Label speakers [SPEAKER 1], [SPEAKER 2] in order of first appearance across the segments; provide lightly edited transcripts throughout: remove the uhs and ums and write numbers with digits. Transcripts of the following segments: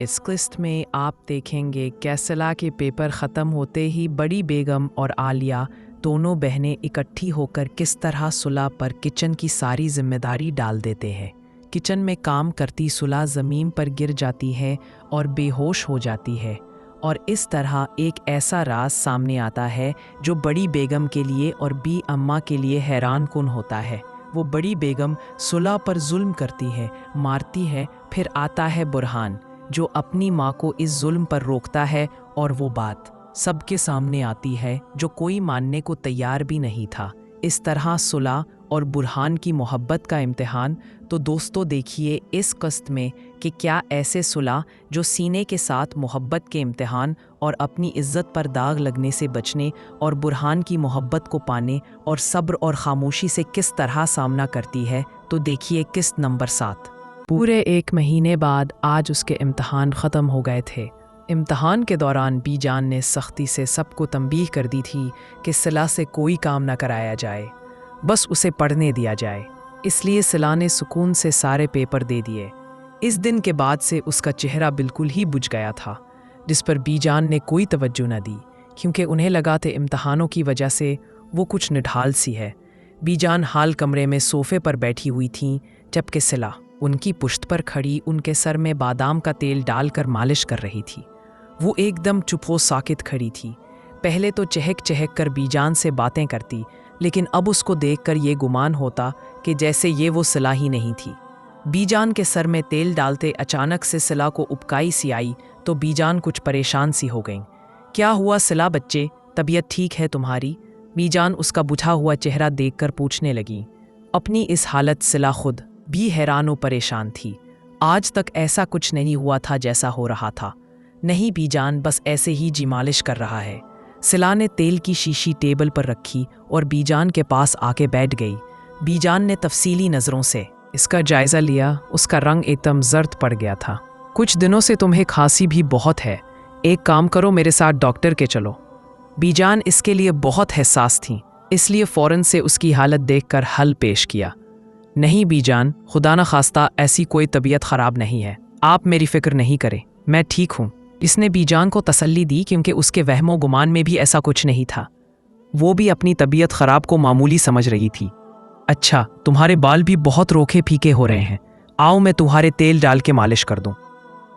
[SPEAKER 1] इस किस्त में आप देखेंगे कैसला के पेपर ख़त्म होते ही बड़ी बेगम और आलिया दोनों बहनें इकट्ठी होकर किस तरह सुलह पर किचन की सारी जिम्मेदारी डाल देते हैं। किचन में काम करती सुलह ज़मीन पर गिर जाती है और बेहोश हो जाती है, और इस तरह एक ऐसा राज सामने आता है जो बड़ी बेगम के लिए और बी अम्मा के लिए हैरान कुन होता है। वो बड़ी बेगम सुलह पर जुल्म करती है, मारती है, फिर आता है बुरहान जो अपनी माँ को इस जुल्म पर रोकता है, और वो बात सबके सामने आती है जो कोई मानने को तैयार भी नहीं था। इस तरह सुलह और बुरहान की मोहब्बत का इम्तिहान। तो दोस्तों देखिए इस किस्त में कि क्या ऐसे सुलह जो सीने के साथ मोहब्बत के इम्तिहान और अपनी इज्जत पर दाग लगने से बचने और बुरहान की मोहब्बत को पाने और सब्र और खामोशी से किस तरह सामना करती है। तो देखिए किस्त नंबर 7। पूरे 1 महीने बाद आज उसके इम्तिहान ख़त्म हो गए थे। इम्तिहान के दौरान बीजान ने सख्ती से सबको तंबीह कर दी थी कि सिला से कोई काम न कराया जाए, बस उसे पढ़ने दिया जाए। इसलिए सिला ने सुकून से सारे पेपर दे दिए। इस दिन के बाद से उसका चेहरा बिल्कुल ही बुझ गया था, जिस पर बीजान ने कोई तवज्जो न दी, क्योंकि उन्हें लगा था इम्तिहानों की वजह से वो कुछ निढाल सी है। बीजान हाल कमरे में सोफे पर बैठी हुई थीं, जबकि सिला उनकी पुश्त पर खड़ी उनके सर में बादाम का तेल डालकर मालिश कर रही थी। वो एकदम चुप व साकित खड़ी थी। पहले तो चहक चहक कर बीजान से बातें करती, लेकिन अब उसको देखकर ये गुमान होता कि जैसे ये वो सिला ही नहीं थी। बीजान के सर में तेल डालते अचानक से सिला को उबकाई सी आई, तो बीजान कुछ परेशान सी हो गईं। क्या हुआ सिला बच्चे, तबीयत ठीक है तुम्हारी? बीजान उसका बुझा हुआ चेहरा देखकर पूछने लगी। अपनी इस हालत सिला खुद भी हैरान व परेशान थी। आज तक ऐसा कुछ नहीं हुआ था जैसा हो रहा था। नहीं बीजान, बस ऐसे ही जी मालिश कर रहा है। सिला ने तेल की शीशी टेबल पर रखी और बीजान के पास आके बैठ गई। बीजान ने तफसीली नज़रों से इसका जायज़ा लिया। उसका रंग एकदम जर्द पड़ गया था। कुछ दिनों से तुम्हें खांसी भी बहुत है, एक काम करो मेरे साथ डॉक्टर के चलो। बीजान इसके लिए बहुत हसास थी, इसलिए फ़ौरन से उसकी हालत देखकर हल पेश किया। नहीं बीजान, खुदा न खास्ता ऐसी कोई तबीयत ख़राब नहीं है, आप मेरी फ़िक्र नहीं करें, मैं ठीक हूँ। इसने बीजान को तसल्ली दी, क्योंकि उसके वहमो गुमान में भी ऐसा कुछ नहीं था। वो भी अपनी तबीयत ख़राब को मामूली समझ रही थी। अच्छा, तुम्हारे बाल भी बहुत रोखे फीके हो रहे हैं, आओ मैं तुम्हारे तेल डाल के मालिश कर दूँ।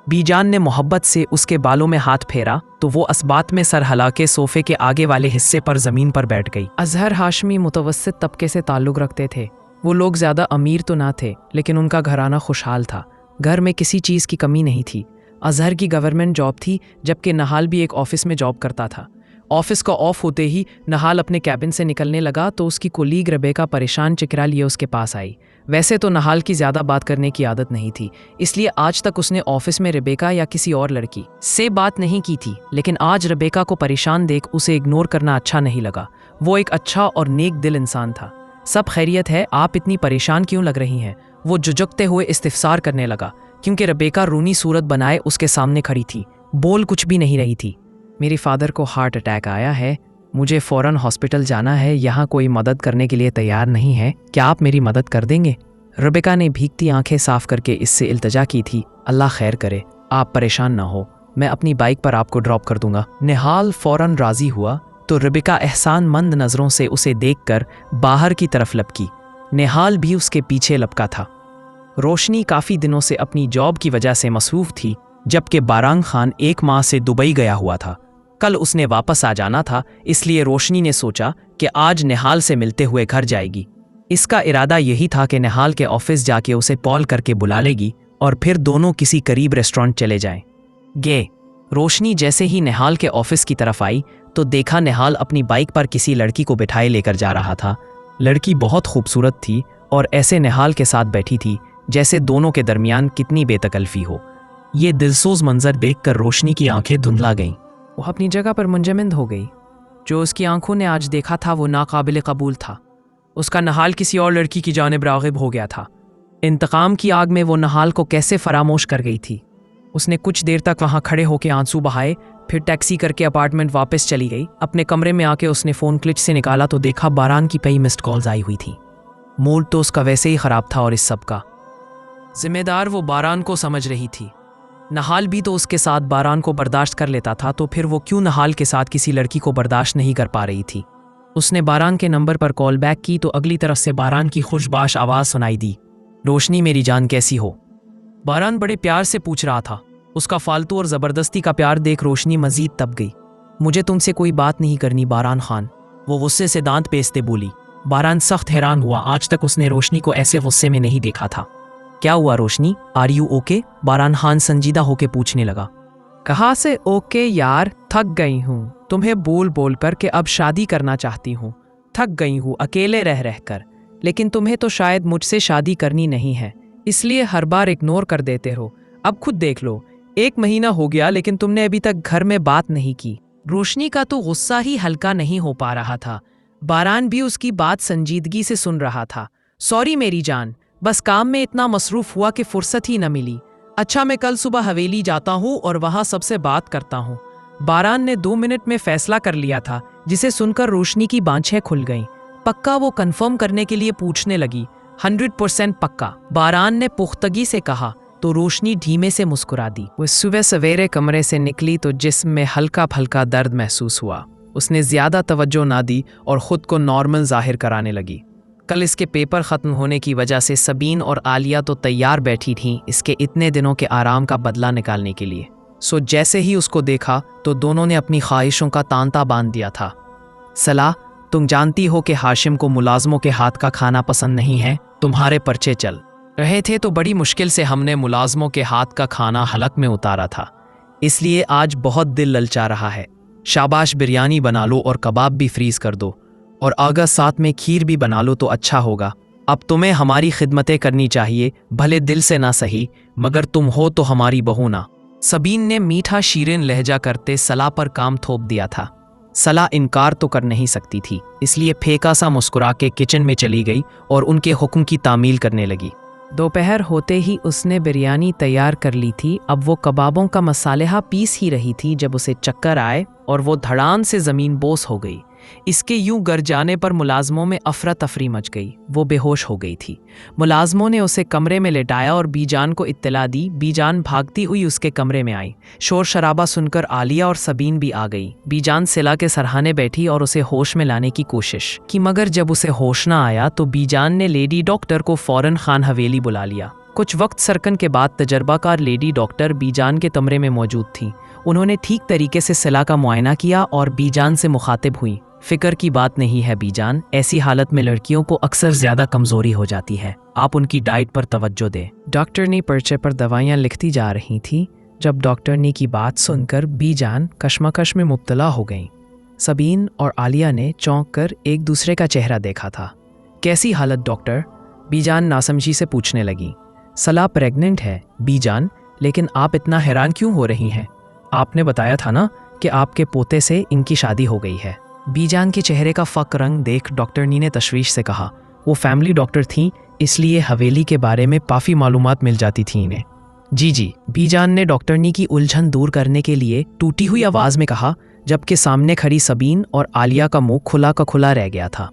[SPEAKER 1] बीजान ने मोहब्बत से उसके बालों में हाथ फेरा तो वो असबात में सर हिला के सोफे के आगे वाले हिस्से पर ज़मीन पर बैठ गई। अजहर हाशमी मुतवस्सित तबके से ताल्लुक़ रखते थे। वो लोग ज़्यादा अमीर तो ना थे, लेकिन उनका घराना खुशहाल था। घर में किसी चीज़ की कमी नहीं थी। अजहर की गवर्नमेंट जॉब थी, जबकि नहाल भी एक ऑफ़िस में जॉब करता था। ऑफ़िस का ऑफ होते ही नहाल अपने कैबिन से निकलने लगा तो उसकी कोलीग रेबेका परेशान चिकरा लिए उसके पास आई। वैसे तो नहाल की ज़्यादा बात करने की आदत नहीं थी, इसलिए आज तक उसने ऑफ़िस में रेबेका या किसी और लड़की से बात नहीं की थी। लेकिन आज रेबेका को परेशान देख उसे इग्नोर करना अच्छा नहीं लगा। वो एक अच्छा और नेक दिल इंसान था। सब खैरियत है, आप इतनी परेशान क्यों लग रही हैं? वो झुझकते हुए इस्तिफसार करने लगा, क्योंकि रेबेका रूनी सूरत बनाए उसके सामने खड़ी थी, बोल कुछ भी नहीं रही थी। मेरे फादर को हार्ट अटैक आया है, मुझे फ़ौरन हॉस्पिटल जाना है, यहाँ कोई मदद करने के लिए तैयार नहीं है, क्या आप मेरी मदद कर देंगे? रेबेका ने भीगती आंखें साफ करके इससे इल्तजा की थी। अल्लाह खैर करे, आप परेशान ना हो, मैं अपनी बाइक पर आपको ड्रॉप कर दूंगा। निहाल फ़ौरन राज़ी हुआ तो रेबेका एहसानमंद नज़रों से उसे देखकर बाहर की तरफ लपकी। निहाल भी उसके पीछे लपका था। रोशनी काफ़ी दिनों से अपनी जॉब की वजह से मसरूफ़ थी, जबकि बारांग खान 1 माह से दुबई गया हुआ था। कल उसने वापस आ जाना था, इसलिए रोशनी ने सोचा कि आज निहाल से मिलते हुए घर जाएगी। इसका इरादा यही था कि निहाल के ऑफिस जाके उसे कॉल करके बुला लेगी और फिर दोनों किसी करीब रेस्टोरेंट चले जाएंगे। रोशनी जैसे ही निहाल के ऑफिस की तरफ आई तो देखा निहाल अपनी बाइक पर किसी लड़की को बिठाए लेकर जा रहा था। लड़की बहुत खूबसूरत थी और ऐसे निहाल के साथ बैठी थी जैसे दोनों के दरमियान कितनी बेतकल्फी हो। ये दिलसोज मंजर देखकर रोशनी की आंखें धुंधला गईं। वो अपनी जगह पर मुंजमद हो गई। जो उसकी आंखों ने आज देखा था वो नाकाबिल कबूल था। उसका नहाल किसी और लड़की की जानिब राग़िब हो गया था। इंतकाम की आग में वो नहाल को कैसे फरामोश कर गई थी। उसने कुछ देर तक वहाँ खड़े होकर आंसू बहाए, फिर टैक्सी करके अपार्टमेंट वापस चली गई। अपने कमरे में आके उसने फ़ोन क्लिच से निकाला तो देखा बारांग की कई मिस्ड कॉल्स आई हुई थी। मूड तो उसका वैसे ही ख़राब था और इस सब का जिम्मेदार वो बारांग को समझ रही थी। नहाल भी तो उसके साथ बारान को बर्दाश्त कर लेता था, तो फिर वो क्यों नहाल के साथ किसी लड़की को बर्दाश्त नहीं कर पा रही थी। उसने बारान के नंबर पर कॉल बैक की तो अगली तरफ से बारान की खुशबाश आवाज़ सुनाई दी, रोशनी मेरी जान कैसी हो। बारान बड़े प्यार से पूछ रहा था। उसका फालतू और ज़बरदस्ती का प्यार देख रोशनी मजीद तप गई। मुझे तुमसे कोई बात नहीं करनी बारान खान, वो गुस्से से दांत पेसते बोली। बारान सख्त हैरान हुआ, आज तक उसने रोशनी को ऐसे गुस्से में नहीं देखा था। क्या हुआ रोशनी, आर यू ओके? बारान खान संजीदा होके पूछने लगा। कहाँ से ओके यार, थक गई हूँ तुम्हें बोल बोल कर कि अब शादी करना चाहती हूँ। थक गई हूँ अकेले रह रह कर, लेकिन तुम्हें तो शायद मुझसे शादी करनी नहीं है, इसलिए हर बार इग्नोर कर देते हो। अब खुद देख लो, 1 महीना हो गया लेकिन तुमने अभी तक घर में बात नहीं की। रोशनी का तो गुस्सा ही हल्का नहीं हो पा रहा था। बारान भी उसकी बात संजीदगी से सुन रहा था। सॉरी मेरी जान, बस काम में इतना मसरूफ हुआ कि फुर्सत ही न मिली। अच्छा मैं कल सुबह हवेली जाता हूँ और वहाँ सबसे बात करता हूँ। बारान ने 2 मिनट में फैसला कर लिया था, जिसे सुनकर रोशनी की बाँछें खुल गईं। पक्का? वो कंफर्म करने के लिए पूछने लगी। 100% पक्का, बारान ने पुख्तगी से कहा तो रोशनी धीमे से मुस्कुरा दी। वो सुबह सवेरे कमरे से निकली तो जिस्म में हल्का फल्का दर्द महसूस हुआ। उसने ज़्यादा तवज्जो ना दी और ख़ुद को नॉर्मल जाहिर कराने लगी। कल इसके पेपर ख़त्म होने की वजह से सबीन और आलिया तो तैयार बैठी थीं इसके इतने दिनों के आराम का बदला निकालने के लिए। सो जैसे ही उसको देखा तो दोनों ने अपनी ख्वाहिशों का तांता बांध दिया था। सलाह, तुम जानती हो कि हाशिम को मुलाजमों के हाथ का खाना पसंद नहीं है। तुम्हारे पर्चे चल रहे थे तो बड़ी मुश्किल से हमने मुलाजमों के हाथ का खाना हलक में उतारा था, इसलिए आज बहुत दिल ललचा रहा है। शाबाश, बिरयानी बना लो और कबाब भी फ्रीज कर दो, और अगर साथ में खीर भी बना लो तो अच्छा होगा। अब तुम्हें हमारी खिदमतें करनी चाहिए, भले दिल से ना सही, मगर तुम हो तो हमारी बहू ना। सबीन ने मीठा शीरिन लहजा करते सलाह पर काम थोप दिया था। सलाह इनकार तो कर नहीं सकती थी, इसलिए फेंका सा मुस्कुरा के किचन में चली गई और उनके हुक्म की तामील करने लगी। दोपहर होते ही उसने बिरयानी तैयार कर ली थी। अब वो कबाबों का मसालेहा पीस ही रही थी जब उसे चक्कर आए और वो धड़ाम से ज़मीन बोस हो गई। इसके यूं गर जाने पर मुलाजमों में अफरा तफरी मच गई। वो बेहोश हो गई थी। मुलाजमों ने उसे कमरे में लेटाया और बीजान को इत्तला दी। बीजान भागती हुई उसके कमरे में आई। शोर शराबा सुनकर आलिया और सबीन भी आ गई। बीजान सिला के सरहाने बैठी और उसे होश में लाने की कोशिश की, मगर जब उसे होश ना आया तो बीजान ने लेडी डॉक्टर को फौरन खान हवेली बुला लिया। कुछ वक्त सरकन के बाद तजर्बाकार लेडी डॉक्टर बीजान के कमरे में मौजूद थी। उन्होंने ठीक तरीके से सिला का मुआयना किया और बीजान से मुखातिब हुई। फिक्र की बात नहीं है बीजान, ऐसी हालत में लड़कियों को अक्सर ज्यादा कमजोरी हो जाती है, आप उनकी डाइट पर तवज्जो दें। डॉक्टर ने पर्चे पर दवाइयाँ लिखती जा रही थी। जब डॉक्टर ने की बात सुनकर बीजान कश्मकश में मुब्तला हो गईं। सबीन और आलिया ने चौंक कर एक दूसरे का चेहरा देखा था। कैसी हालत डॉक्टर? बीजान नासमझी से पूछने लगी। सलाह प्रेग्नेंट है बीजान, लेकिन आप इतना हैरान क्यों हो रही हैं? आपने बताया था ना कि आपके पोते से इनकी शादी हो गई है। बीजान के चेहरे का फक रंग देख डॉक्टरनी ने तशवीश से कहा। वो फैमिली डॉक्टर थी, इसलिए हवेली के बारे में काफ़ी मालूमात मिल जाती थी इन्हें। जी, बीजान ने डॉक्टरनी की उलझन दूर करने के लिए टूटी हुई आवाज़ में कहा, जबकि सामने खड़ी सबीन और आलिया का मुंह खुला का खुला रह गया था।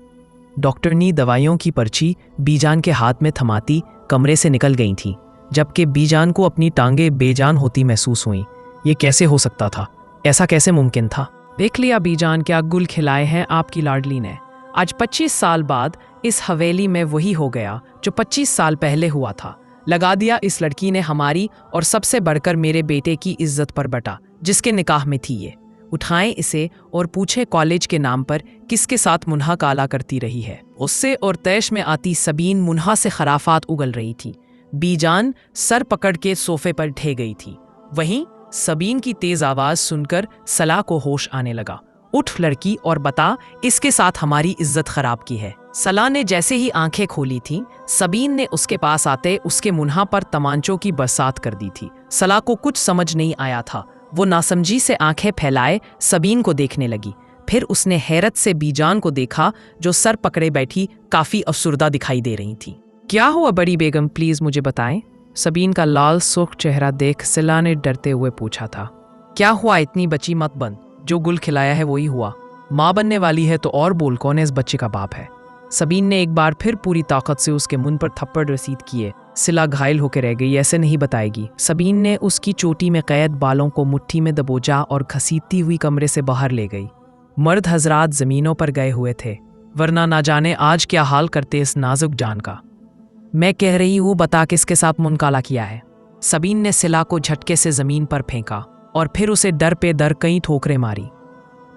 [SPEAKER 1] डॉक्टरनी दवाइयों की पर्ची बीजान के हाथ में थमाती कमरे से निकल गई थी, जबकि बीजान को अपनी टांगें बेजान होती महसूस हुई। ये कैसे हो सकता था? ऐसा कैसे मुमकिन था? देख लिया बीजान, क्या गुल खिलाए हैं आपकी लाडली ने। आज 25 साल बाद इस हवेली में वही हो गया जो 25 साल पहले हुआ था। लगा दिया इस लड़की ने हमारी और सबसे बढ़कर मेरे बेटे की इज्जत पर बटा, जिसके निकाह में थी ये। उठाएं इसे और पूछे कॉलेज के नाम पर किसके साथ मुन्हा काला करती रही है। उससे और तैश में आती सबीन मुन्हा से खराफात उगल रही थी। बीजान सर पकड़ के सोफे पर ढह गई थी। वहीं सबीन की तेज आवाज सुनकर सलाह को होश आने लगा। उठ लड़की और बता, इसके साथ हमारी इज्जत खराब की है। सलाह ने जैसे ही आंखें खोली थीं, सबीन ने उसके पास आते उसके मुन्हा पर तमांचों की बरसात कर दी थी। सलाह को कुछ समझ नहीं आया था। वो नासमझी से आंखें फैलाए सबीन को देखने लगी। फिर उसने हैरत से बीजान को देखा जो सर पकड़े बैठी काफी अफसुर्दा दिखाई दे रही थी। क्या हुआ बड़ी बेगम, प्लीज मुझे बताएं। सबीन का लाल सुर्ख चेहरा देख सिला ने डरते हुए पूछा था। क्या हुआ, इतनी बची मत बन, जो गुल खिलाया है वही हुआ। माँ बनने वाली है तो और बोल, कौन इस बच्चे का बाप है। सबीन ने एक बार फिर पूरी ताकत से उसके मुंह पर थप्पड़ रसीद किए सिला घायल होकर रह गई, ऐसे नहीं बताएगी। सबीन ने उसकी चोटी में कैद बालों को मुट्ठी में दबोचा और घसीटती हुई कमरे से बाहर ले गई। मर्द हजरात जमीनों पर गए हुए थे, वरना ना जाने आज क्या हाल करते इस नाजुक जान का। मैं कह रही हूँ, बता किसके साथ मुनकाला किया है। सबीन ने सिला को झटके से जमीन पर फेंका और फिर उसे दर पे दर कई ठोकरें मारी।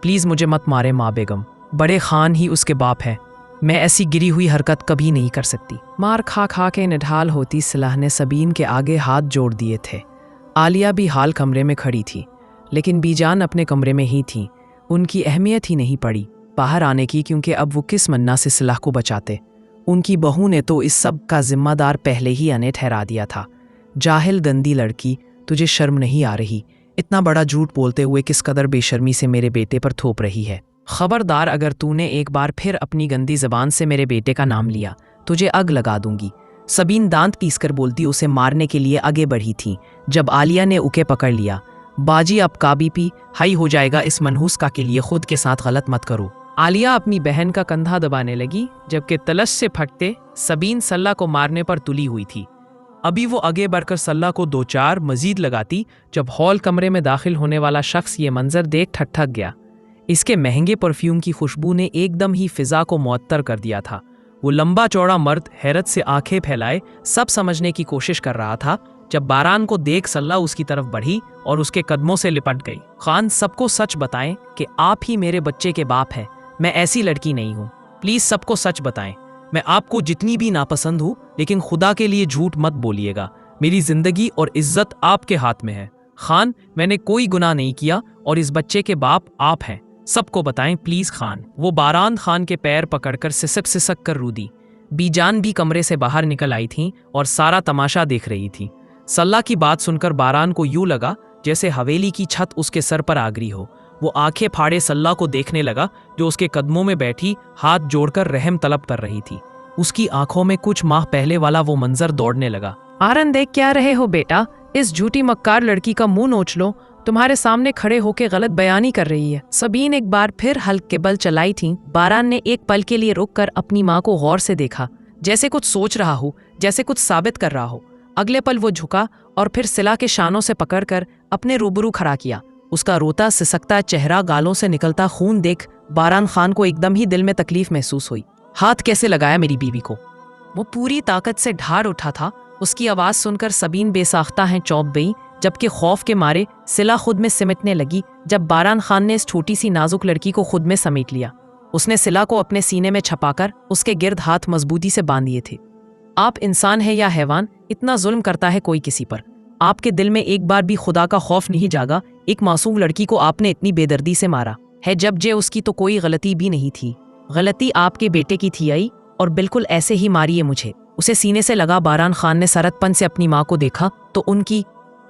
[SPEAKER 1] प्लीज मुझे मत मारे माँ बेगम, बड़े खान ही उसके बाप है, मैं ऐसी गिरी हुई हरकत कभी नहीं कर सकती। मार खा खा के निढाल होती सिला ने सबीन के आगे हाथ जोड़ दिए थे। आलिया भी हाल कमरे में खड़ी थी, लेकिन बीजान अपने कमरे में ही थी। उनकी अहमियत ही नहीं पड़ी बाहर आने की, क्योंकि अब वो किस मन्ना से सिला को बचाते। उनकी बहू ने तो इस सब का जिम्मेदार पहले ही अने ठहरा दिया था। जाहिल गंदी लड़की, तुझे शर्म नहीं आ रही? इतना बड़ा झूठ बोलते हुए किस कदर बेशर्मी से मेरे बेटे पर थोप रही है। खबरदार, अगर तूने एक बार फिर अपनी गंदी जबान से मेरे बेटे का नाम लिया, तुझे अग लगा दूंगी। सबीन दांत पीसकर बोलती उसे मारने के लिए आगे बढ़ी थी, जब आलिया ने उके पकड़ लिया। बाजी अब काबी पी हाई हो जाएगा, इस मनहूस का के लिए खुद के साथ गलत मत करो। आलिया अपनी बहन का कंधा दबाने लगी, जबकि तलश से फटते सबीन सल्ला को मारने पर तुली हुई थी। अभी वो आगे बढ़कर सल्ला को दो चार मजीद लगाती, जब हॉल कमरे में दाखिल होने वाला शख्स ये मंजर देख ठक गया। इसके महंगे परफ्यूम की खुशबू ने एकदम ही फिजा को मुअत्तर कर दिया था। वो लंबा चौड़ा मर्द हैरत से आंखें फैलाए सब समझने की कोशिश कर रहा था, जब बारान को देख सल्ला उसकी तरफ बढ़ी और उसके कदमों से लिपट गई। खान, सबको सच बताएं कि आप ही मेरे बच्चे के बाप हैं, मैं ऐसी लड़की नहीं हूँ। प्लीज सबको सच बताएं। मैं आपको जितनी भी नापसंद हूँ, लेकिन खुदा के लिए झूठ मत बोलिएगा। मेरी जिंदगी और इज्जत आपके हाथ में है। खान, मैंने कोई गुनाह नहीं किया और इस बच्चे के बाप आप हैं। सबको बताएं प्लीज खान। वो बारान खान के पैर पकड़कर सिसक सिसक कर रूदी। बीजान भी कमरे से बाहर निकल आई थी और सारा तमाशा देख रही थी। सल्ला की बात सुनकर बारान को यूं लगा जैसे हवेली की छत उसके सर पर आ गिरी हो। वो आंखें फाड़े सल्ला को देखने लगा, जो उसके कदमों में बैठी हाथ जोड़कर रहम तलब कर रही थी। उसकी आंखों में कुछ माह पहले वाला वो मंजर दौड़ने लगा।
[SPEAKER 2] आरन, देख क्या रहे हो बेटा? इस झूठी मक्कार लड़की का मुंह नोच लो, तुम्हारे सामने खड़े होके गलत बयानी कर रही है। सबीन एक बार फिर हल्क के बल चलाई थी। बारान ने एक पल के लिए रुककर अपनी माँ को गौर से देखा, जैसे कुछ सोच रहा हो, जैसे कुछ साबित कर रहा हो। अगले पल वो झुका और फिर सिला के शानों से पकड़कर अपने रूबरू खड़ा किया। उसका रोता सिसकता चेहरा, गालों से निकलता खून देख बारान खान को एकदम ही दिल में तकलीफ महसूस हुई। हाथ कैसे लगाया मेरी बीवी को? वो पूरी ताकत से ढार उठा था। उसकी आवाज सुनकर सबीन बेसाख्ता है चौंक गई, जबकि खौफ के मारे सिला खुद में सिमटने लगी जब बारान खान ने इस छोटी सी नाजुक लड़की को खुद में समेट लिया। उसने सिला को अपने सीने में छपाकर उसके गिर्द हाथ मजबूती से बांध दिए थे। आप इंसान है या हैवान? इतना जुल्म करता है कोई किसी पर? आपके दिल में एक बार भी खुदा का खौफ नहीं जागा? एक मासूम लड़की को आपने इतनी बेदर्दी से मारा है, जब उसकी तो कोई गलती भी नहीं थी। गलती आपके बेटे की थी आई, और बिल्कुल ऐसे ही मारिए मुझे। उसे सीने से लगा। बारान खान ने सरतपन से अपनी माँ को देखा तो उनकी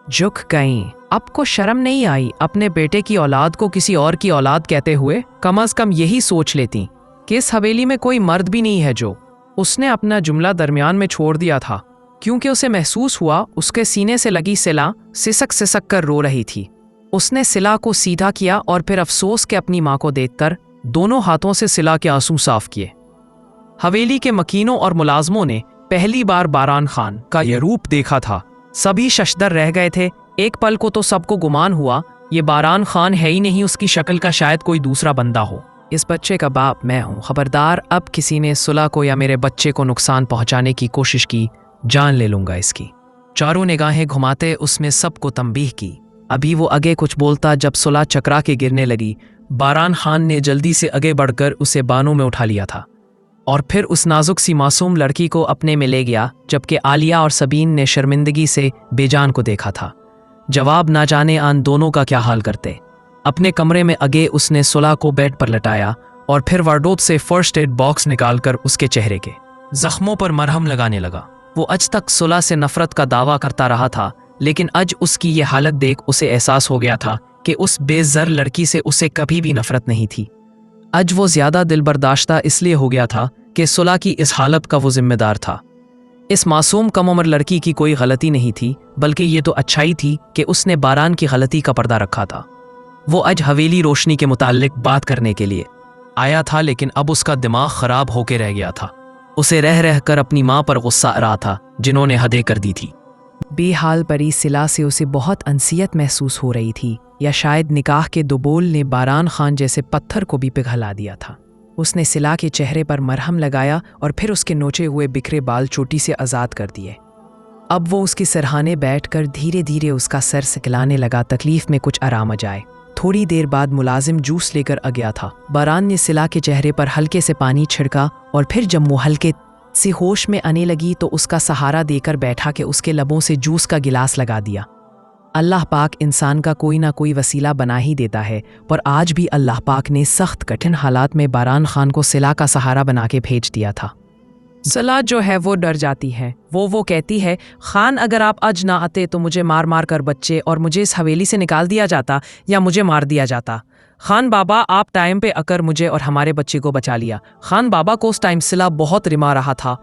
[SPEAKER 1] झुक गईं। आपको शर्म नहीं आई अपने बेटे की औलाद को किसी और की औलाद कहते हुए? कम अज कम यही सोच लेती कि इस हवेली में कोई मर्द भी नहीं है जो। उसने अपना जुमला दरमियान में छोड़ दिया था, क्योंकि उसे महसूस हुआ उसके सीने से लगी सिला सिसक सिसक कर रो रही थी। उसने सिला को सीधा किया और फिर अफसोस के अपनी माँ को देखकर दोनों हाथों से सिला के आंसू साफ किए। हवेली के मकीनों और मुलाजमों ने पहली बार बारान खान का यह रूप देखा था। सभी शशदर रह गए थे। एक पल को तो सबको गुमान हुआ ये बारान खान है ही नहीं, उसकी शक्ल का शायद कोई दूसरा बंदा हो। इस बच्चे का बाप मैं हूँ। खबरदार, अब किसी ने सुलह को या मेरे बच्चे को नुकसान पहुंचाने की कोशिश की, जान ले लूंगा इसकी। चारों निगाहें घुमाते उसमें सबको तंबीह की। अभी वो आगे कुछ बोलता जब सुलह चकरा के गिरने लगी। बारान खान ने जल्दी से आगे बढ़कर उसे बानों में उठा लिया था और फिर उस नाजुक सी मासूम लड़की को अपने में ले गया, जबकि आलिया और सबीन ने शर्मिंदगी से बेजान को देखा था। जवाब ना जाने आन दोनों का क्या हाल करते। अपने कमरे में आगे उसने सुलह को बेड पर लटाया और फिर वार्डरोब से फर्स्ट एड बॉक्स निकालकर उसके चेहरे के जख्मों पर मरहम लगाने लगा। वो आज तक सुलह से नफरत का दावा करता रहा था, लेकिन आज उसकी ये हालत देख उसे एहसास हो गया था कि उस बेज़र लड़की से उसे कभी भी नफरत नहीं थी। आज वो ज्यादा दिल बर्दाश्ता इसलिए हो गया था कि सुलह की इस हालत का वो जिम्मेदार था। इस मासूम कम उम्र लड़की की कोई गलती नहीं थी, बल्कि ये तो अच्छाई थी कि उसने बारान की गलती का पर्दा रखा था। वो आज हवेली रोशनी के मुताल्लिक बात करने के लिए आया था, लेकिन अब उसका दिमाग खराब होके रह गया था। उसे रह रह कर अपनी माँ पर गुस्सा आ रहा था
[SPEAKER 3] जिन्होंने हदें कर दी थी।
[SPEAKER 1] बेहाल परी सिला से उसे बहुत अनसियत महसूस हो रही थी, या शायद निकाह के दो बोल ने बारान खान जैसे पत्थर को भी पिघला दिया था। उसने सिला के चेहरे पर मरहम लगाया और फिर उसके नोचे हुए बिखरे बाल चोटी से आज़ाद कर दिए। अब वो उसके सरहाने बैठकर धीरे धीरे उसका सर सिकलाने लगा, तकलीफ में कुछ आराम आ जाए। थोड़ी देर बाद मुलाजिम जूस लेकर आ गया था। बारान ने सिला के चेहरे पर हल्के से पानी छिड़का और फिर जब वो हल्के से होश में आने लगी तो उसका सहारा देकर बैठा के उसके लबों से जूस का गिलास लगा दिया। अल्लाह पाक इंसान का कोई ना कोई वसीला बना ही देता है, पर आज भी अल्लाह पाक ने सख्त कठिन हालात में बारान खान को सिला का सहारा बना के भेज दिया था।
[SPEAKER 2] सिला जो है वो डर जाती है। वो कहती है, खान अगर आप आज ना आते तो मुझे मार मार कर बच्चे और मुझे इस हवेली से निकाल दिया जाता या मुझे मार दिया जाता। खान बाबा, आप टाइम पे आकर मुझे और हमारे बच्चे को बचा लिया। खान बाबा को उस टाइम सिला बहुत रिमा रहा था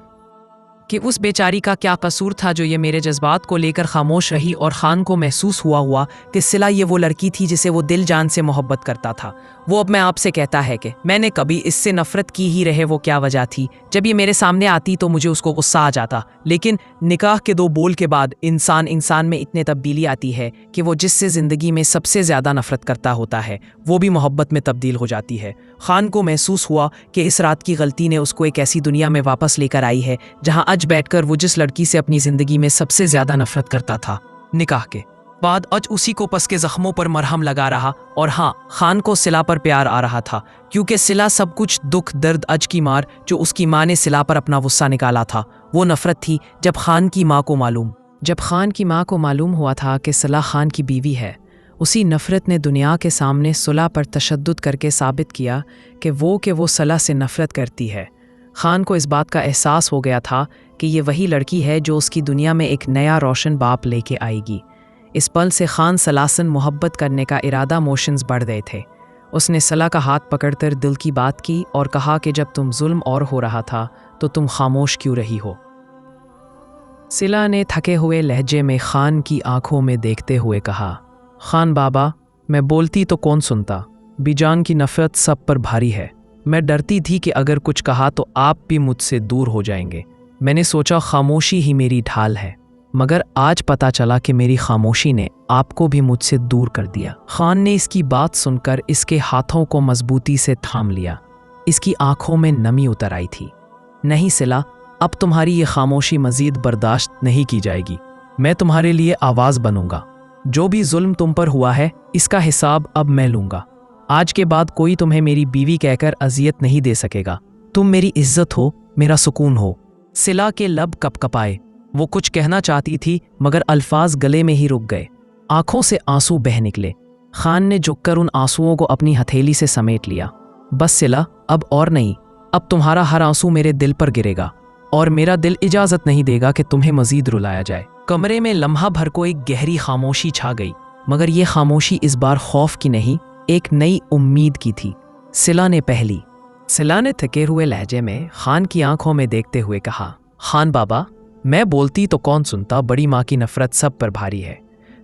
[SPEAKER 2] कि उस बेचारी का क्या कसूर था जो ये मेरे जज्बात को लेकर खामोश रही, और खान को महसूस हुआ कि सिला ये वो लड़की थी जिसे वो दिल जान से मोहब्बत करता था। वो अब मैं आपसे कहता है कि मैंने कभी इससे नफरत की ही रहे, वो क्या वजह थी। जब ये मेरे सामने आती तो मुझे उसको गुस्सा आ जाता, लेकिन निकाह के दो बोल के बाद इंसान में इतने तब्दीली आती है कि वो जिससे ज़िंदगी में सबसे ज़्यादा नफरत करता होता है वो भी मोहब्बत में तब्दील हो जाती है। खान को महसूस हुआ कि इस रात की गलती ने उसको एक ऐसी दुनिया में वापस लेकर आई है जहां आज बैठकर वो जिस लड़की से अपनी ज़िंदगी में सबसे ज़्यादा नफरत करता था, निकाह के बाद आज उसी को पस के ज़ख्मों पर मरहम लगा रहा। और हाँ, खान को सिला पर प्यार आ रहा था, क्योंकि सिला सब कुछ दुख दर्द अज की मार जो उसकी माँ ने सिला पर अपना गुस्सा निकाला था वो नफरत थी। जब खान की माँ को मालूम हुआ था कि सिला खान की बीवी है, उसी नफरत ने दुनिया के सामने सुलह पर तशद्दुद करके साबित किया कि वो सिला से नफरत करती है। खान को इस बात का एहसास हो गया था कि ये वही लड़की है जो उसकी दुनिया में एक नया रोशन बाप लेके आएगी। इस पल से खान सलासन मोहब्बत करने का इरादा मोशंस बढ़ गए थे। उसने सला का हाथ पकड़कर दिल की बात की और कहा कि जब तुम जुल्म और हो रहा था तो तुम खामोश क्यों रही हो। सिला ने थके हुए लहजे में खान की आंखों में देखते हुए कहा, खान बाबा, मैं बोलती तो कौन सुनता, बीजान की नफरत सब पर भारी है। मैं डरती थी कि अगर कुछ कहा तो आप भी मुझसे दूर हो जाएंगे। मैंने सोचा खामोशी ही मेरी ढाल है, मगर आज पता चला कि मेरी खामोशी ने आपको भी मुझसे दूर कर दिया। खान ने इसकी बात सुनकर इसके हाथों को मजबूती से थाम लिया। इसकी आंखों में नमी उतर आई थी। नहीं सिला, अब तुम्हारी ये खामोशी मजीद बर्दाश्त नहीं की जाएगी। मैं तुम्हारे लिए आवाज़ बनूंगा। जो भी जुल्म तुम पर हुआ है इसका हिसाब अब मैं लूंगा। आज के बाद कोई तुम्हें मेरी बीवी कहकर अजियत नहीं दे सकेगा। तुम मेरी इज्जत हो, मेरा सुकून हो। सिला के लब कपकपाए। वो कुछ कहना चाहती थी मगर अल्फाज गले में ही रुक गए। आंखों से आंसू बह निकले। खान ने झुककर उन आंसुओं को अपनी हथेली से समेट लिया। बस सिला, अब और नहीं। अब तुम्हारा हर आंसू मेरे दिल पर गिरेगा और मेरा दिल इजाजत नहीं देगा कि तुम्हें मजीद रुलाया जाए। कमरे में लम्हा भर को एक गहरी खामोशी छा गई, मगर ये खामोशी इस बार खौफ की नहीं, एक नई उम्मीद की थी। सिला ने थके हुए लहजे में खान की आंखों में देखते हुए कहा, खान बाबा, मैं बोलती तो कौन सुनता, बड़ी माँ की नफरत सब पर भारी है।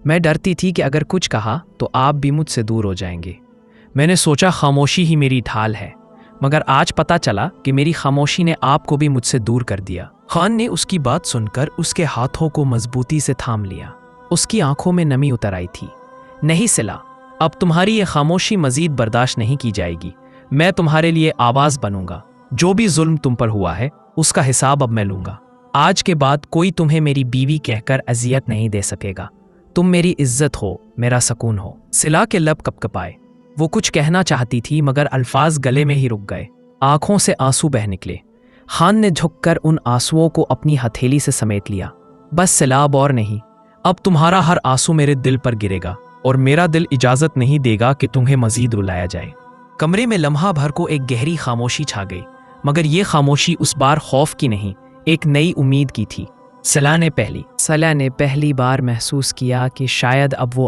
[SPEAKER 2] मैं डरती थी कि अगर कुछ कहा तो आप भी मुझसे दूर हो जाएंगे। मैंने सोचा खामोशी ही मेरी ढाल है, मगर आज पता चला कि मेरी खामोशी ने आपको भी मुझसे दूर कर दिया। खान ने उसकी बात सुनकर उसके हाथों को मजबूती से थाम लिया। उसकी आंखों में नमी उतर आई थी। नहीं सिला, अब तुम्हारी ये खामोशी मजीद बर्दाश्त नहीं की जाएगी। मैं तुम्हारे लिए आवाज़ बनूंगा। जो भी जुल्म तुम पर हुआ है उसका हिसाब अब मैं लूंगा। आज के बाद कोई तुम्हें मेरी बीवी कहकर अजियत नहीं दे सकेगा। तुम मेरी इज्जत हो, मेरा सुकून हो। सिला के लब कपकपाए। वो कुछ कहना चाहती थी मगर अल्फाज गले में ही रुक गए। आंखों से आंसू बह निकले। खान ने झुककर उन आंसुओं को अपनी हथेली से समेट लिया। बस सिला, अब और नहीं। अब तुम्हारा हर आंसू मेरे दिल पर गिरेगा और मेरा दिल इजाजत नहीं देगा कि तुम्हें मजीद रुलाया जाए। कमरे में लम्हा भर को एक गहरी खामोशी छा गई, मगर ये खामोशी उस बार खौफ की नहीं, एक नई उम्मीद की थी। सला ने पहली बार महसूस किया कि शायद अब वो